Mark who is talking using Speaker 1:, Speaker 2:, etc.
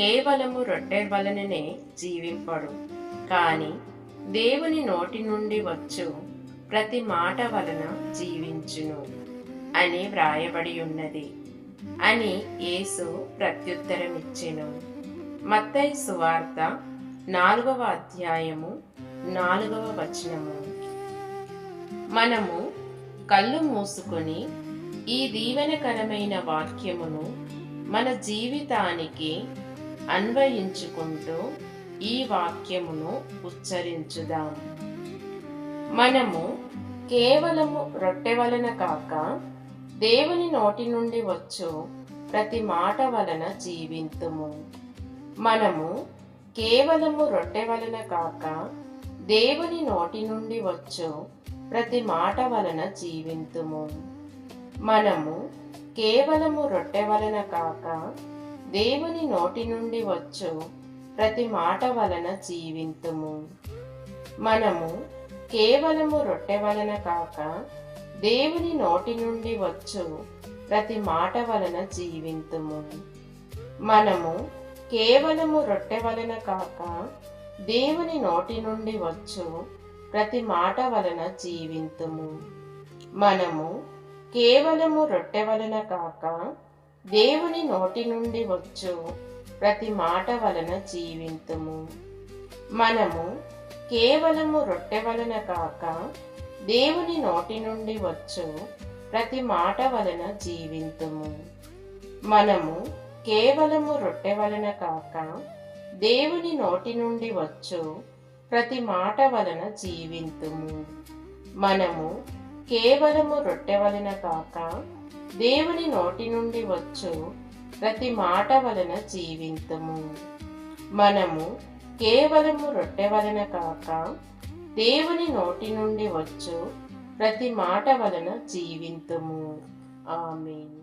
Speaker 1: కేవలము రొట్టె వలననే జీవింపడు, కాని దేవుని నోటి నుండి వచ్చు ప్రతి మాట వలన జీవించును అని వ్రాయబడి ఉన్నది అని యేసు ప్రత్యుత్తరమిచ్చెను. మత్తయి సువార్త 4వ అధ్యాయము 4వ వచనము. మనము కళ్ళు మూసుకొని ఈ దీవెనకరమైన వాక్యమును మన జీవితానికి అన్వయించుకుంటూ ఈ వాక్యమును ఉచ్చరించుదాం. మనము కేవలము రొట్టె వలన కాక దేవుని నోటి నుండి వచ్చు ప్రతి మాట వలన జీవింతుము. మనము కేవలము రొట్టె వలన కాక దేవుని నోటి నుండి వచ్చు ప్రతి మాట వలన జీవింతుము. మనము కేవలము రొట్టె వలన కాక దేవుని నోటి నుండి వచ్చు ప్రతి మాట వలన జీవింతుము. మనము కేవలము రొట్టె వలన కాక దేవుని నోటి నుండి వచ్చు ప్రతి మాట వలన జీవింతుము. మనము కేవలము రొట్టె వలన కాక దేవుని నోటి నుండి వచ్చు ప్రతి మాట వలన జీవింతుము. మనము కేవలము రొట్టె వలన కాక దేవుని నోటి నుండి వచ్చు ప్రతి మాట వలన జీవింతుము. మనము కేవలము రొట్టె వలన కాక దేవుని నోటి నుండి వచ్చు ప్రతి మాట వలన జీవింతుము. మనము కేవలము రొట్టె వలన కాక దేవుని నోటి నుండి వచ్చు ప్రతి మాట వలన జీవింతుము. మనము కేవలము రొట్టె వలన కాక దేవుని నోటి నుండి వచ్చు ప్రతి మాట వలన జీవింతుము. మనము కేవలము రొట్టె వలన కాక దేవుని నోటి నుండి వచ్చు ప్రతి మాట వలన జీవింతుము. ఆమేన్.